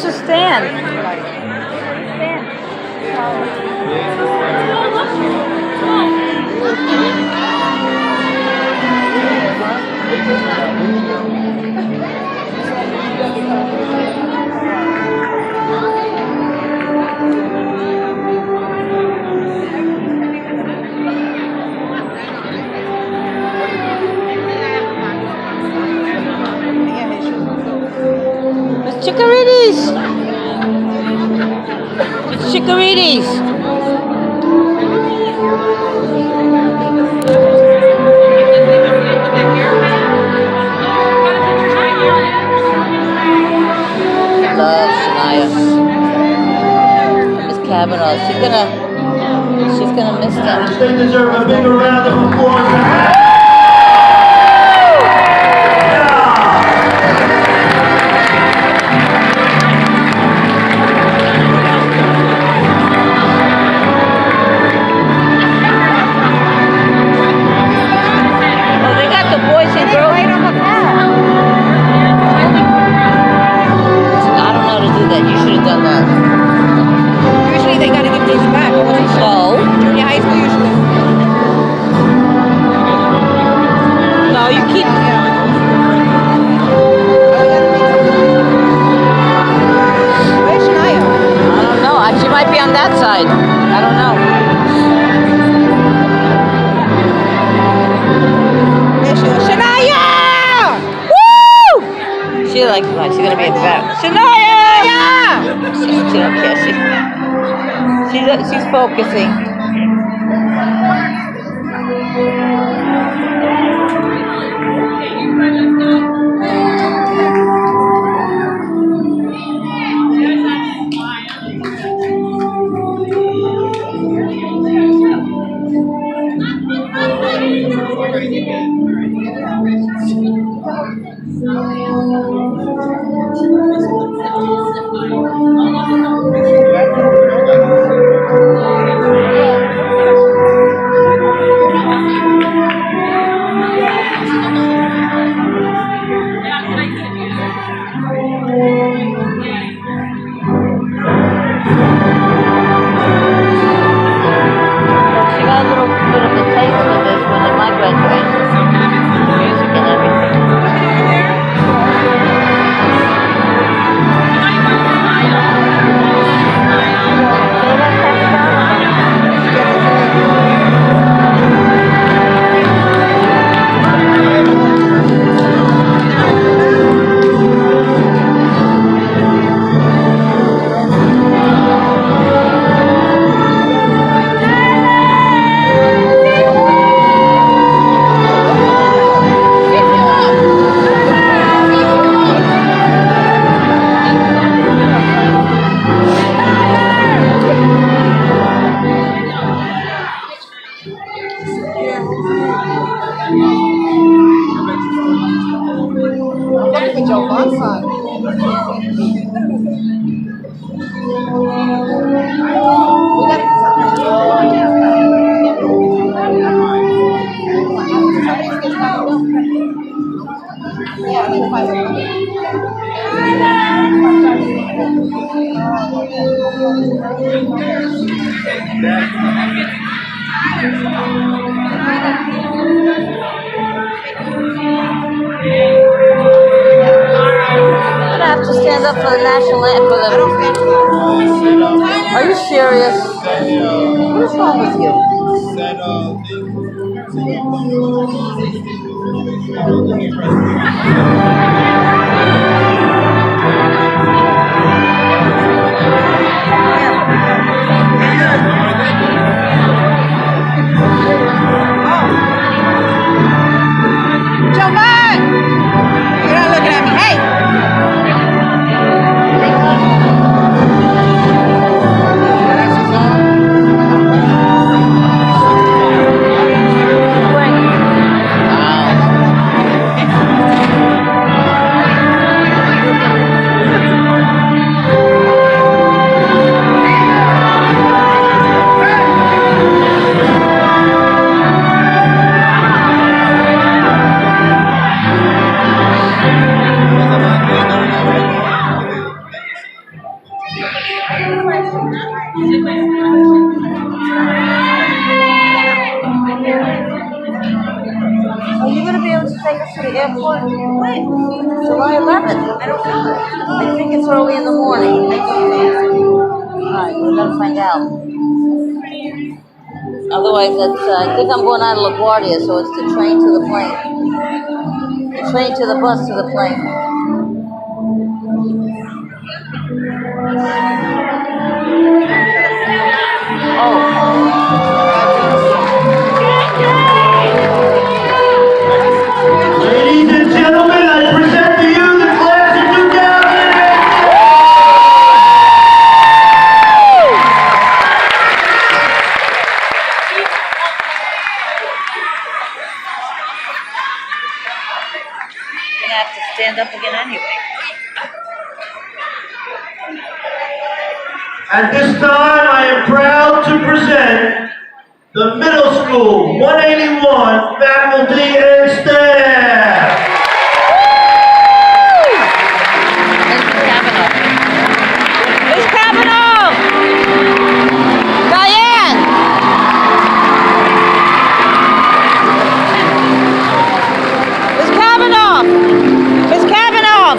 should stand. Chickarities! It's chickarities! Love Shanyia. Miss Kavanaugh. She's gonna miss them. They deserve a bigger round of applause. She's gonna be a vet. Shanyia! She don't care. She's focusing. Stand up for the national anthem. Are you serious? What is wrong with you? Are you going to be able to take us to the airport? When? July 11th. I don't know. I think it's early in the morning. Alright, we got to find out. Otherwise, I think I'm going out of LaGuardia, so it's the train to the plane. The train to the bus to the plane. Ladies and gentlemen, I present to you the class of 2008. You're going to have to stand up again anyway. At this time, I am proud to present the middle school 181 faculty and staff. Miss Kavanaugh! Diane! Miss Kavanaugh! Miss Kavanaugh!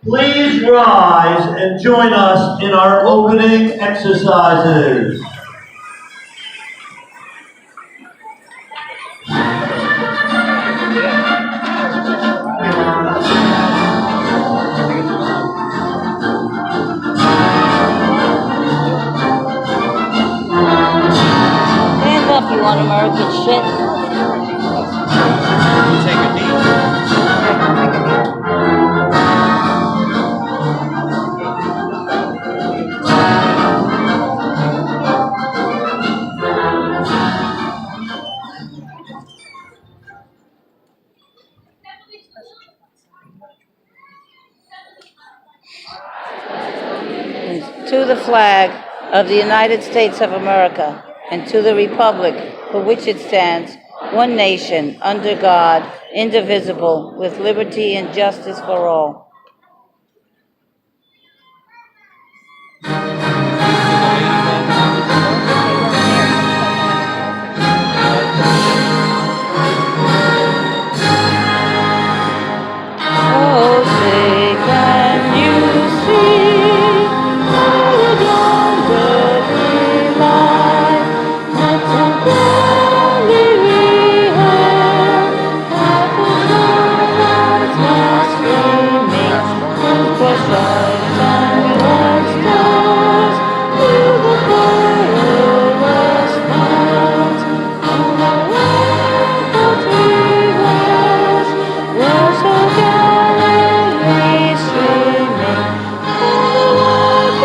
Please rise and join us in our opening exercises. Stand up, you un-American shit. Take a knee. To the flag of the United States of America and to the republic for which it stands, one nation, under God, indivisible, with liberty and justice for all. Oh, say, can you see how yonder we lie? Not temporarily we have half a sunrise not streaming across stars and white stars till the perilous fight on the ramparts we were so gallantly streaming on the white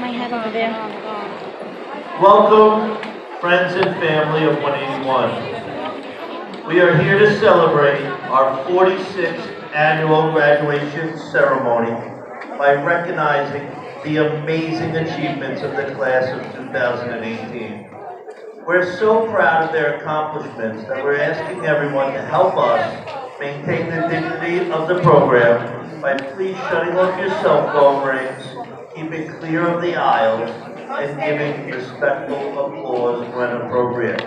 my hat over there. Welcome, friends and family of 181. We are here to celebrate our 46th annual graduation ceremony by recognizing the amazing achievements of the class of 2018. We're so proud of their accomplishments that we're asking everyone to help us maintain the dignity of the program by please shutting off your cell phone rings, keeping clear of the aisles, and giving respectful applause when appropriate.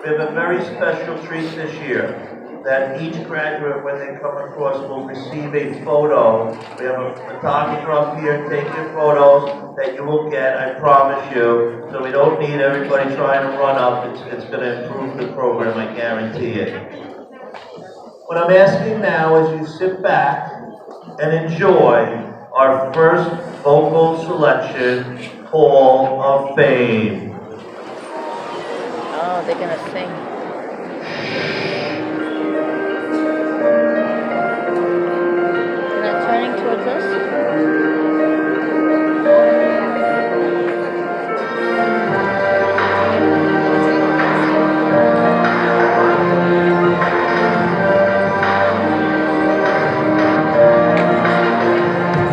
We have a very special treat this year, that each graduate, when they come across, will receive a photo. We have a photographer up here taking photos that you will get, I promise you. So we don't need everybody trying to run up. It's going to improve the program, I guarantee it. What I'm asking now is you sit back and enjoy our first vocal selection, Hall of Fame. Oh, they're gonna sing. They're turning towards us.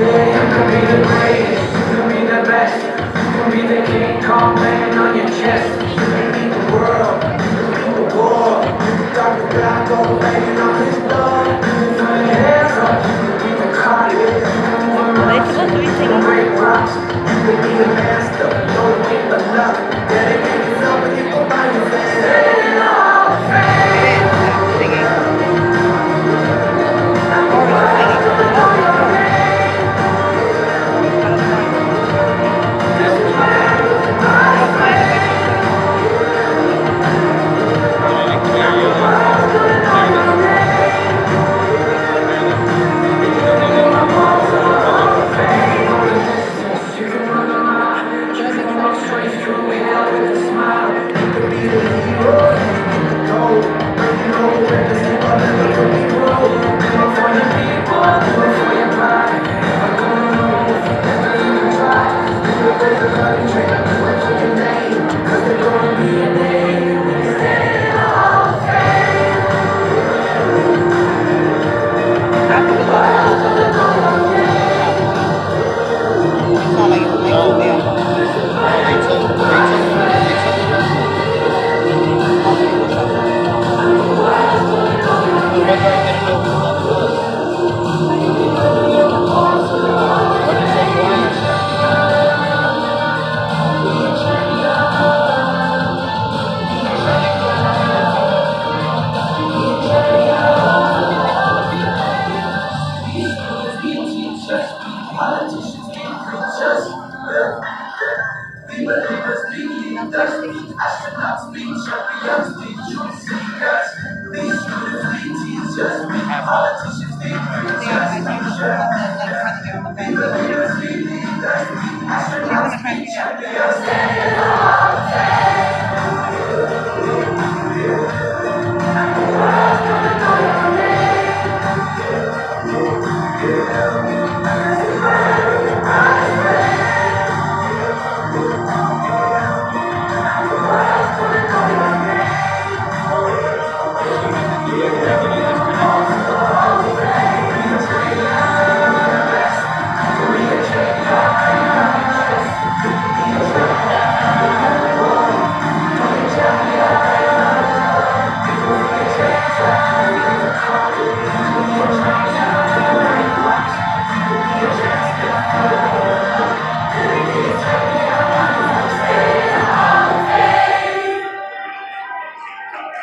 Yeah, you can be the greatest, you can be the best, you can be the King Kong laying on your chest. You can beat the world, you can beat the war. Dr. Black Gold laying on his door. You can throw your hands up, you can beat the carpet. Are they supposed to be singing? Break rocks, you can be the master, don't get the luck. Dedicate yourself and you go find your fans.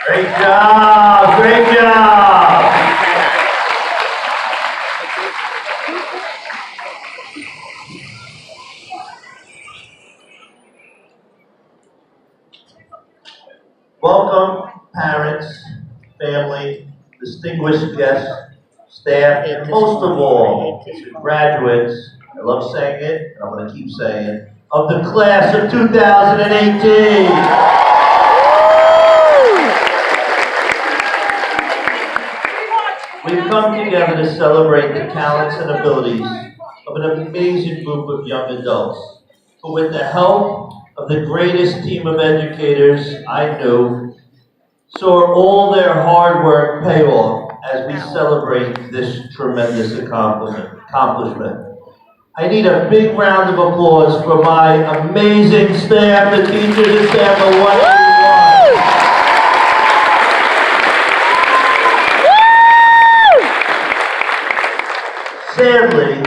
Great job, great job. Welcome, parents, family, distinguished guests, staff, and most of all, graduates, I love saying it, and I'm going to keep saying it, of the class of 2018. We've come together to celebrate the talents and abilities of an amazing group of young adults. who with the help of the greatest team of educators I knew, saw all their hard work pay off as we celebrate this tremendous accomplishment. I need a big round of applause for my amazing staff, the teachers and staff of 181. Sadly,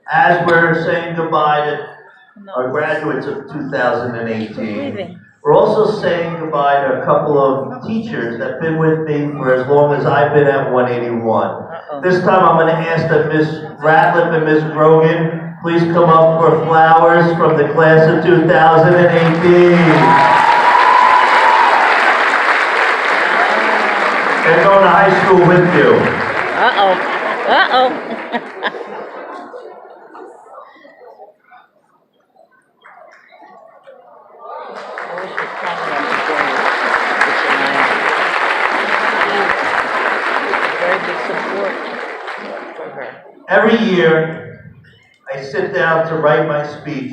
as we're saying goodbye to our graduates of 2018, we're also saying goodbye to a couple of teachers that have been with me for as long as I've been at 181. This time I'm going to ask that Ms. Ratliff and Ms. Grogan please come up for flowers from the class of 2018. They're going to high school with you. Every year, I sit down to write my speech,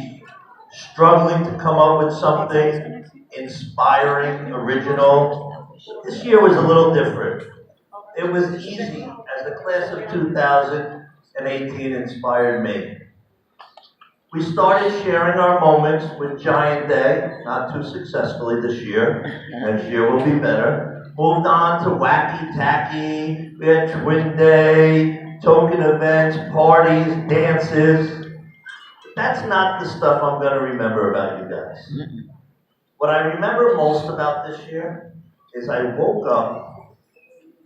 struggling to come up with something inspiring, original. This year was a little different. It was easy as the class of 2018 inspired me. We started sharing our moments with Giant Day, not too successfully this year. Next year will be better. Moved on to Wacky Tacky, we had Twin Day, token events, parties, dances. That's not the stuff I'm going to remember about you guys. What I remember most about this year is I woke up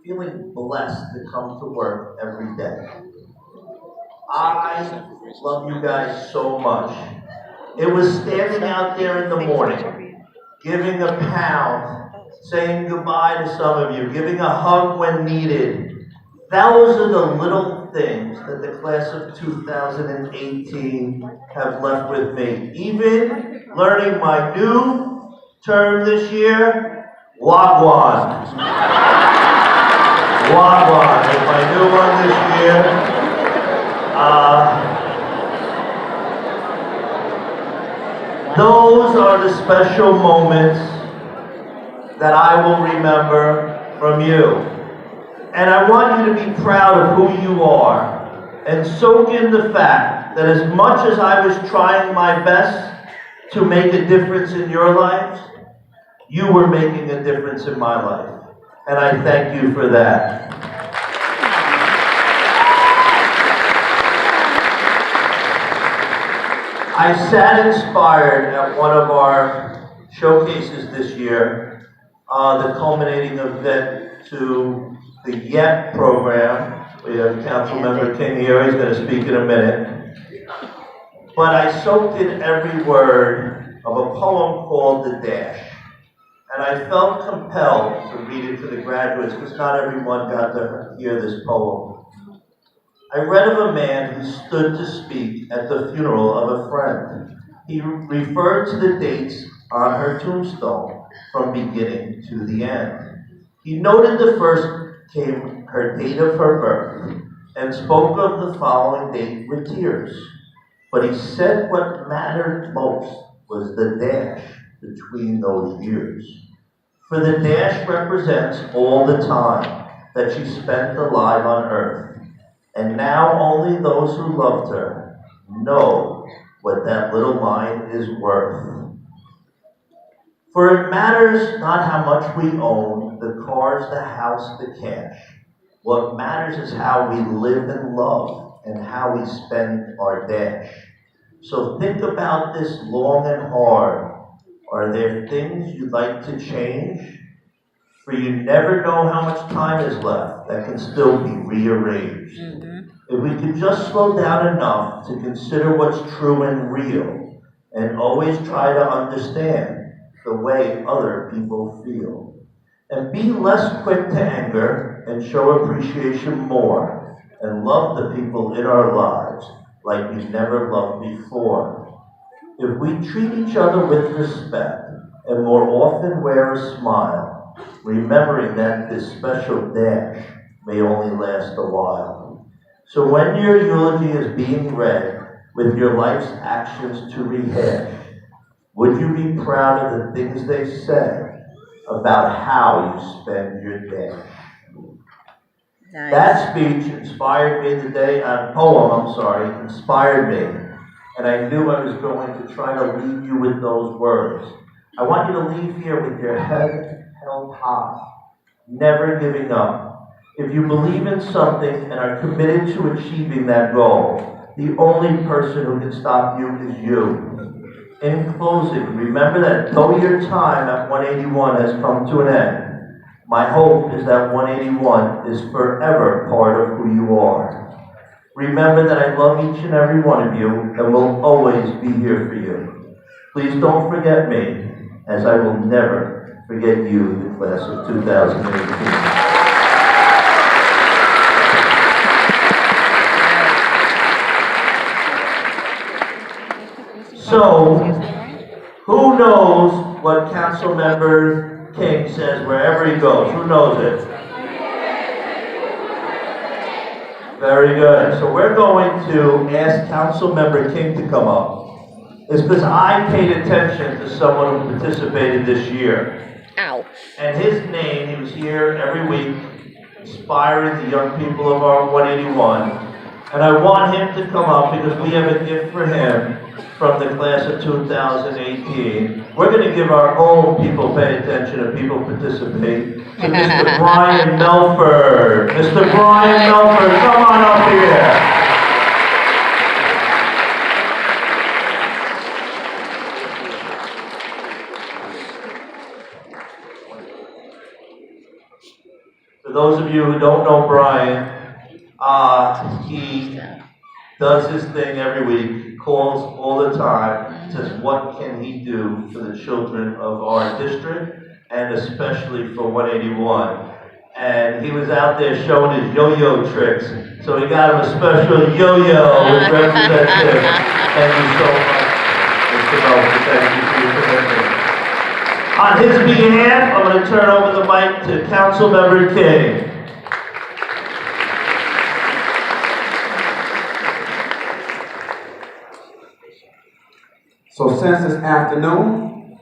feeling blessed to come to work every day. I love you guys so much. It was standing out there in the morning, giving a pound, saying goodbye to some of you, giving a hug when needed. Those are the little things that the class of 2018 have left with me. Even learning my new term this year, Wagwan. Wagwan is my new one this year. Those are the special moments that I will remember from you. And I want you to be proud of who you are and soak in the fact that as much as I was trying my best to make a difference in your lives, you were making a difference in my life. And I thank you for that. I sat inspired at one of our showcases this year, the culminating event to the YET program. We have Councilmember King here, he's going to speak in a minute. But I soaked in every word of a poem called The Dash. And I felt compelled to read it to the graduates because not everyone got to hear this poem. I read of a man who stood to speak at the funeral of a friend. He referred to the dates on her tombstone from beginning to the end. He noted the first came her date of her birth and spoke of the following date with tears. But he said what mattered most was the dash between those years. For the dash represents all the time that she spent alive on earth. And now only those who loved her know what that little line is worth. For it matters not how much we own, the cars, the house, the cash. What matters is how we live and love and how we spend our dash. So think about this long and hard. Are there things you'd like to change? For you never know how much time is left that can still be rearranged. If we could just slow down enough to consider what's true and real, and always try to understand the way other people feel. And be less quick to anger and show appreciation more, and love the people in our lives like we never loved before. If we treat each other with respect, and more often wear a smile, remembering that this special dash may only last a while. So when your eulogy is being read, with your life's actions to rehash? Would you be proud of the things they say about how you spend your day? Nice. That speech inspired me inspired me. And I knew I was going to try to leave you with those words. I want you to leave here with your head held high, never giving up. If you believe in something and are committed to achieving that goal, the only person who can stop you is you. In closing, remember that though your time at 181 has come to an end, my hope is that 181 is forever part of who you are. Remember that I love each and every one of you and will always be here for you. Please don't forget me, as I will never forget you, the class of 2018. So, who knows what Councilmember King says wherever he goes? Who knows it? Very good. So we're going to ask Councilmember King to come up. It's because I paid attention to someone who participated this year. Ow. And his name, he was here every week, inspiring the young people of our 181. And I want him to come up because we have a gift for him from the class of 2018. We're going to give our own people pay attention and people participate to Mr. Brian Melford. Mr. Brian Melford, come on up here. For those of you who don't know Brian, he does his thing every week, calls all the time, says what can he do for the children of our district, and especially for 181. And he was out there showing his yo-yo tricks, so he got him a special yo-yo with representative. Thank you so much, Mr. Melford. Thank you for your commitment. On his behalf, I'm going to turn over the mic to Councilmember King. So since this afternoon,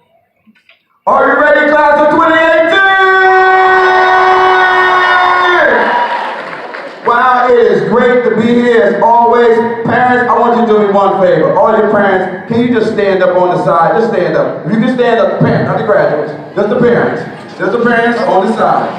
are you ready, class of 2018? Wow, it is great to be here as always. Parents, I want you to do me one favor. All your parents, can you just stand up on the side? Just stand up. If you can stand up, parents, not the graduates, just the parents. Just the parents on the side.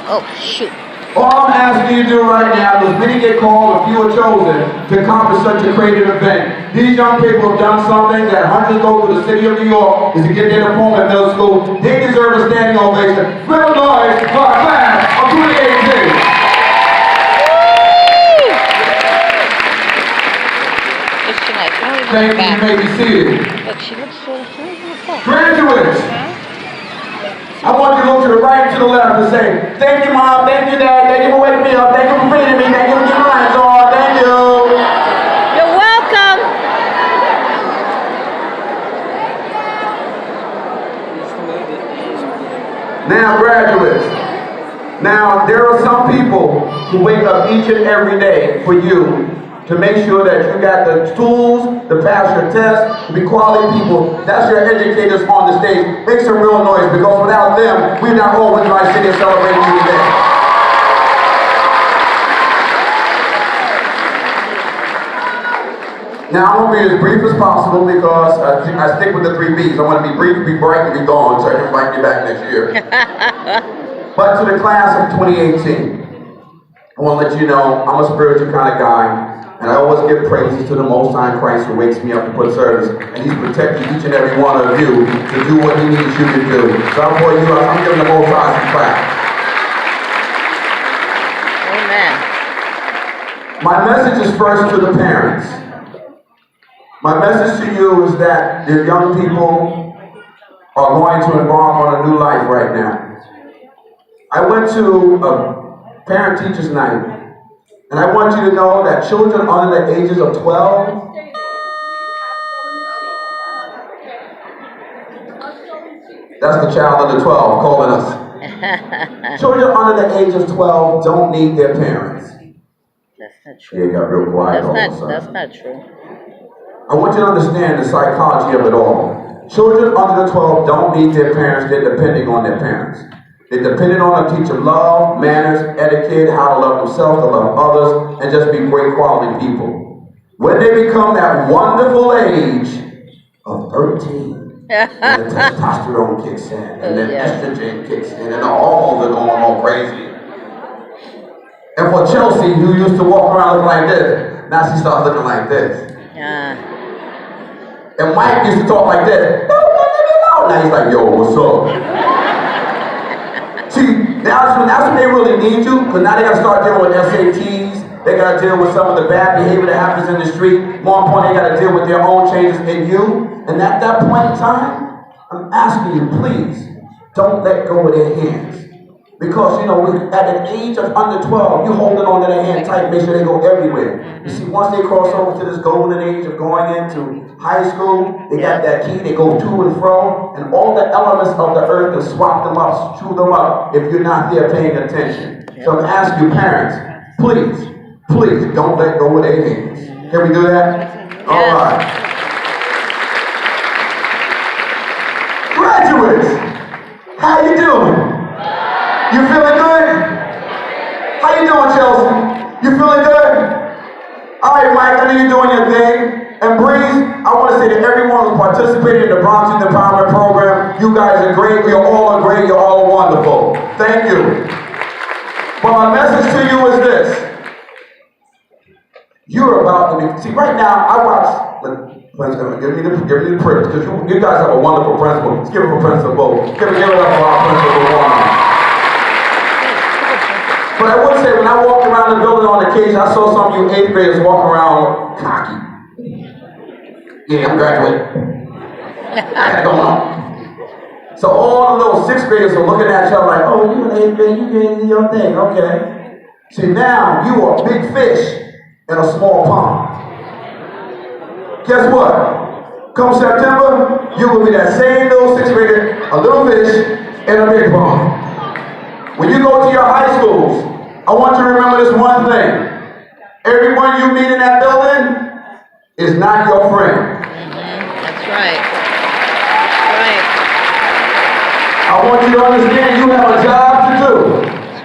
Oh, shoot. All I'm asking you to do right now is many get called, a few are chosen to accomplish such a creative event. These young people have done something that hundreds go through the city of New York is to get their diploma at middle school. They deserve a standing ovation. Make a noise for our class of 2018. Thank you. You may be seated. Look, she looks so good. Graduates, I want you to look to the right and to the left and say, thank you, Mom, thank you, Dad, thank you for waking me up, thank you for feeding me, thank you for giving me lights on, thank you. You're welcome. Now, graduates, now there are some people who wake up each and every day for you to make sure that you got the tools to pass your test, to be quality people. That's your educators on the stage. Make some real noise, because without them, we're not all Winter Light City celebrating you today. Now, I'm going to be as brief as possible because I stick with the 3 B's. I want to be brief, be bright, and be gone, so I can invite you back next year. But to the class of 2018, I want to let you know I'm a spiritual kind of guy. And I always give praises to the Most High Christ who wakes me up to put service. And He's protecting each and every one of you to do what He needs you to do. So I'm giving the Most High some clap. Amen. My message is first to the parents. My message to you is that your young people are going to embark on a new life right now. I went to a parent-teachers night. And I want you to know that children under the ages of 12 that's the child under 12 calling us. Children under the age of 12 don't need their parents. That's not Yeah, true. you got real quiet all of a sudden. That's not true. I want you to understand the psychology of it all. Children under the 12 don't need their parents, they're depending on their parents. They're dependent on them to teach them love, manners, etiquette, how to love themselves, to love others, and just be great quality people. When they become that wonderful age of 13, and the testosterone kicks in, and then estrogen kicks in, and the hormones are going all crazy. And for Chelsea, who used to walk around looking like this, now she starts looking like this. And Mike used to talk like this. Now he's like, yo, what's up? See, that's when they really need you, because now they got to start dealing with SATs. They got to deal with some of the bad behavior that happens in the street. More important, they got to deal with their own changes in you. And at that point in time, I'm asking you, please, don't let go of their hands. Because, you know, at an age of under 12, you're holding on to their hand tight, make sure they go everywhere. You see, once they cross over to this golden age of going into high school, they got that key, they go to and fro, and all the elements of the earth can swap them up, chew them up, if you're not there paying attention. So I'm asking you, parents, please, don't let go of their hands. Can we do that? All right. Graduates, how you doing? You feeling good? How you doing, Chelsea? You feeling good? All right, Mike, I know you're doing your thing. And Breeze, I want to say to everyone who participated in the Bronx Youth Empowerment Program, you guys are great. You're all great. You're all wonderful. Thank you. But my message to you is this. You're about to be, see, right now, I watch, give me the privilege, because you guys have a wonderful principal. Let's give it for Principal. Give it up for our Principal Warner. But I would say, when I walked around the building on occasion, I saw some of you 8th graders walking around cocky. Yeah, I'm graduating. What's going on? So all the little 6th graders are looking at you like, oh, you an 8th grade, you getting into your thing, okay. See, now you are a big fish in a small pond. Guess what? Come September, you will be that same little 6th grader, a little fish in a big pond. When you go to your high schools, I want you to remember this one thing. Everyone you meet in that building is not your friend. That's right. Right. I want you to understand you have a job to do.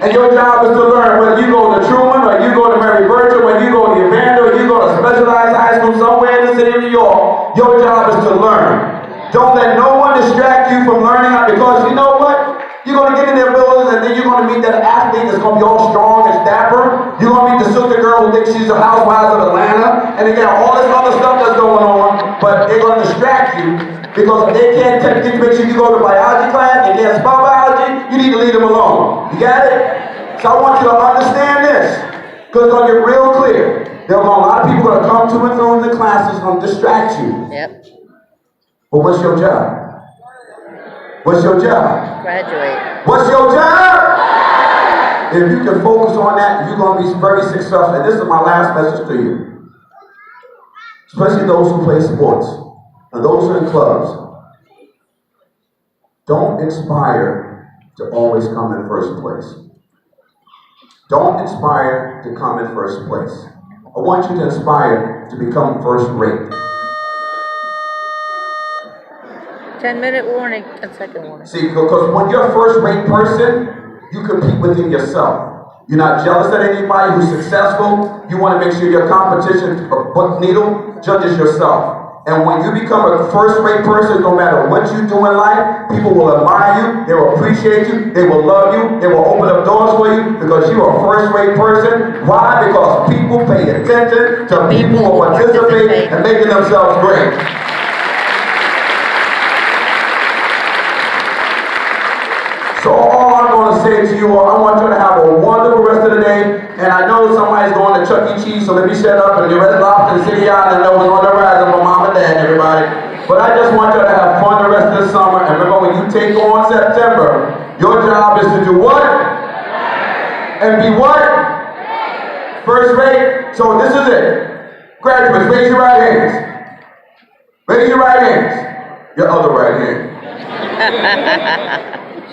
And your job is to learn. Whether you go to Truman, or you go to Mary Burton, whether you go to Evander, or you go to specialized high school somewhere in the city of New York, your job is to learn. Don't let no one distract you from learning, because you know what? You're going to get in their buildings, and then you're going to meet that athlete that's going to be all strong and dapper. You're going to meet the sister girl who thinks she's the housewives of Atlanta. And they got all this other stuff that's going on, but they're going to distract you, because if they can't make sure you go to biology class, they can't spell biology, you need to leave them alone. You got it? So I want you to understand this, because it's going to get real clear. There are a lot of people going to come to and through the classes going to distract you. Yep. But what's your job? What's your job? Graduate. What's your job? If you can focus on that, you're going to be very successful. And this is my last message to you. Especially those who play sports and those who are in clubs. Don't aspire to always come in first place. Don't aspire to come in first place. I want you to aspire to become first rate. 10-minute warning, 10-second warning. See, because when you're a first-rate person, you compete within yourself. You're not jealous of anybody who's successful. You want to make sure your competition, needle, judges yourself. And when you become a first-rate person, no matter what you do in life, people will admire you, they will appreciate you, they will love you, they will open up doors for you, because you're a first-rate person. Why? Because people pay attention to people who participate in making themselves great. So all I'm going to say to you, I want you to have a wonderful rest of the day. And I know somebody's going to Chuck E. Cheese, so let me shut up and get Red Lobster and City Island. I know it's on the rise for mom and dad, everybody. But I just want you to have fun the rest of the summer. And remember, when you take on September, your job is to do what? And be what? First rate. So this is it. Graduates, raise your right hands. Raise your right hands. Your other right hand.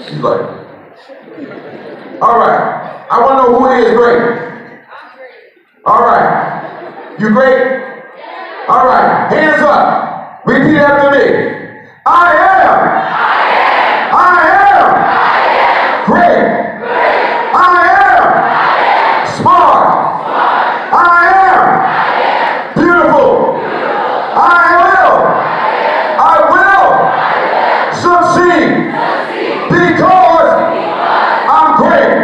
She's like, all right. I want to know who is great. All right. You great? All right, hands up. Repeat after me. I am great. I am smart. I am beautiful. I will succeed because I'm great.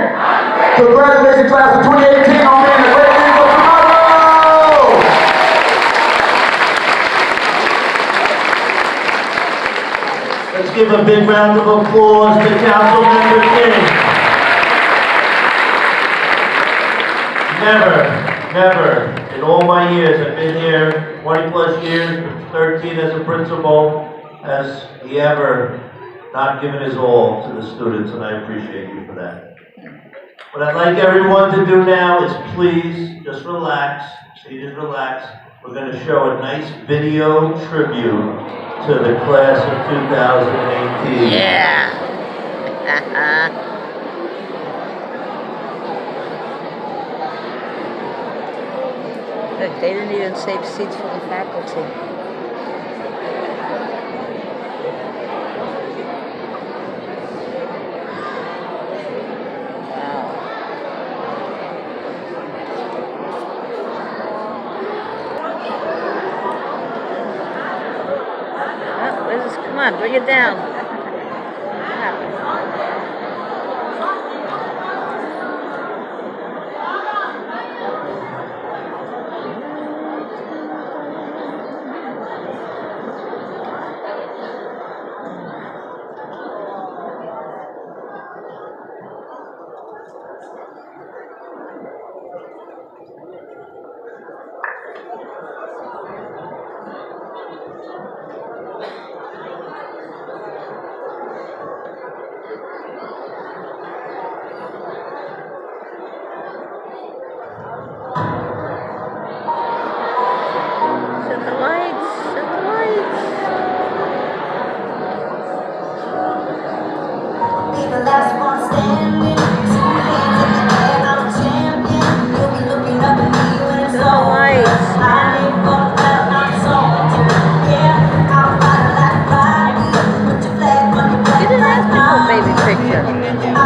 Congratulations, class of 2018 on being the great leaders of tomorrow. Let's give a big round of applause to Councilmember King. Never, in all my years, I've been here 20 plus years, 13 as a principal, has he ever not given his all to the students, and I appreciate you for that. What I'd like everyone to do now is please just relax, seniors relax. We're going to show a nice video tribute to the class of 2018. Yeah. Look, they didn't even save seats for the faculty. Wow. Oh, where's this? Come on, bring it down. What happened? Set the lights, set the lights. Be the last one standing. Two hands in the air, I'm a champion. You'll be looking up at me when it's Set the all lights. I ain't fucked that, I'm salty. Yeah, I'll fight like fire. Put your flag on your back Get an like ethical baby picture. I